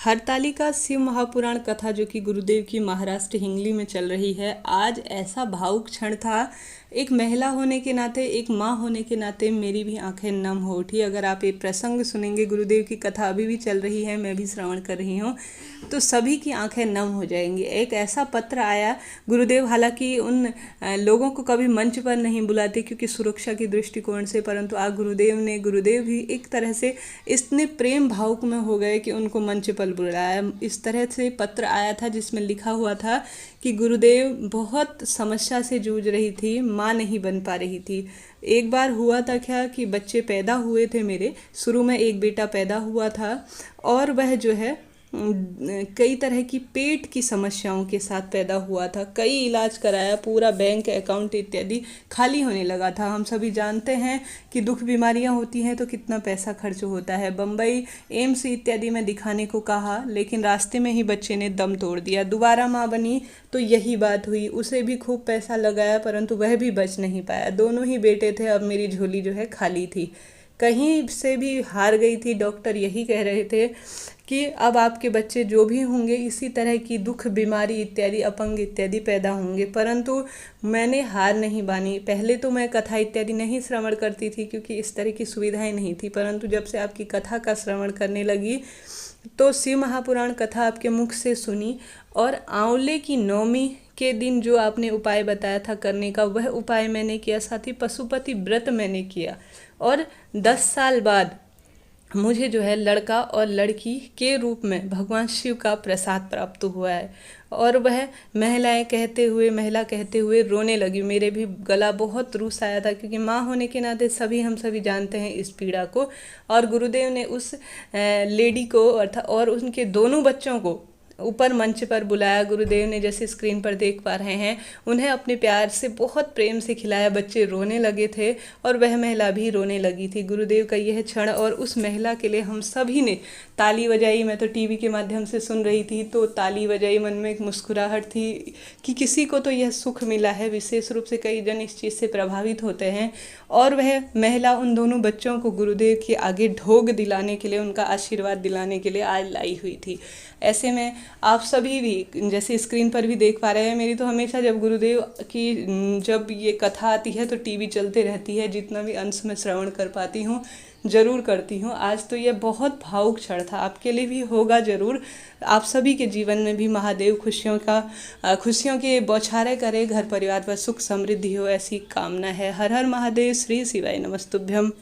हरतालिका शिव महापुराण कथा जो कि गुरुदेव की महाराष्ट्र हिंगली में चल रही है। आज ऐसा भावुक क्षण था। एक महिला होने के नाते, एक माँ होने के नाते मेरी भी आंखें नम हो उठी। अगर आप ये प्रसंग सुनेंगे, गुरुदेव की कथा अभी भी चल रही है, मैं भी श्रवण कर रही हूँ, तो सभी की आंखें नम हो जाएंगी। एक ऐसा पत्र आया। गुरुदेव हालांकि उन लोगों को कभी मंच पर नहीं बुलाते क्योंकि सुरक्षा की दृष्टिकोण से, परंतु आज गुरुदेव भी एक तरह से इतने प्रेम भावुक में हो गए कि उनको मंच पर बुलाया। इस तरह से पत्र आया था जिसमें लिखा हुआ था कि गुरुदेव बहुत समस्या से जूझ रही थी, माँ नहीं बन पा रही थी। एक बार हुआ था क्या कि बच्चे पैदा हुए थे मेरे, शुरू में एक बेटा पैदा हुआ था और वह जो है कई तरह की पेट की समस्याओं के साथ पैदा हुआ था। कई इलाज कराया, पूरा बैंक अकाउंट इत्यादि खाली होने लगा था। हम सभी जानते हैं कि दुख बीमारियां होती हैं तो कितना पैसा खर्च होता है। बम्बई एम्स इत्यादि में दिखाने को कहा, लेकिन रास्ते में ही बच्चे ने दम तोड़ दिया। दोबारा माँ बनी तो यही बात हुई, उसे भी खूब पैसा लगाया परंतु वह भी बच नहीं पाया। दोनों ही बेटे थे, अब मेरी झोली जो है खाली थी, कहीं से भी हार गई थी। डॉक्टर यही कह रहे थे कि अब आपके बच्चे जो भी होंगे इसी तरह की दुख बीमारी इत्यादि, अपंग इत्यादि पैदा होंगे। परंतु मैंने हार नहीं मानी। पहले तो मैं कथा इत्यादि नहीं श्रवण करती थी क्योंकि इस तरह की सुविधाएं नहीं थी, परंतु जब से आपकी कथा का श्रवण करने लगी तो शिव महापुराण कथा आपके मुख से सुनी और आंवले की नवमी के दिन जो आपने उपाय बताया था करने का, वह उपाय मैंने किया। साथ ही पशुपति व्रत मैंने किया और 10 साल बाद मुझे जो है लड़का और लड़की के रूप में भगवान शिव का प्रसाद प्राप्त हुआ है। और वह महिला कहते हुए रोने लगी। मेरे भी गला बहुत रूस आया था क्योंकि माँ होने के नाते हम सभी जानते हैं इस पीड़ा को। और गुरुदेव ने उस लेडी को अर्थात और उनके दोनों बच्चों को ऊपर मंच पर बुलाया। गुरुदेव ने, जैसे स्क्रीन पर देख पा रहे हैं, उन्हें अपने प्यार से बहुत प्रेम से खिलाया। बच्चे रोने लगे थे और वह महिला भी रोने लगी थी। गुरुदेव का यह क्षण और उस महिला के लिए हम सभी ने ताली बजाई। मैं तो टीवी के माध्यम से सुन रही थी तो ताली बजाई, मन में एक मुस्कुराहट थी कि किसी को तो यह सुख मिला है। विशेष रूप से कई जन इस चीज़ से प्रभावित होते हैं और वह महिला उन दोनों बच्चों को गुरुदेव के आगे ढोग दिलाने के लिए, उनका आशीर्वाद दिलाने के लिए आज लाई हुई थी। ऐसे में आप सभी भी जैसे स्क्रीन पर भी देख पा रहे हैं, मेरी तो हमेशा जब गुरुदेव की जब ये कथा आती है तो टीवी चलते रहती है। जितना भी अंश में श्रवण कर पाती हूँ ज़रूर करती हूँ। आज तो यह बहुत भावुक क्षण था, आपके लिए भी होगा ज़रूर। आप सभी के जीवन में भी महादेव खुशियों के बौछारें करे, घर परिवार पर सुख समृद्धि हो, ऐसी कामना है। हर हर महादेव। श्री शिवाय नमस्तुभ्यम।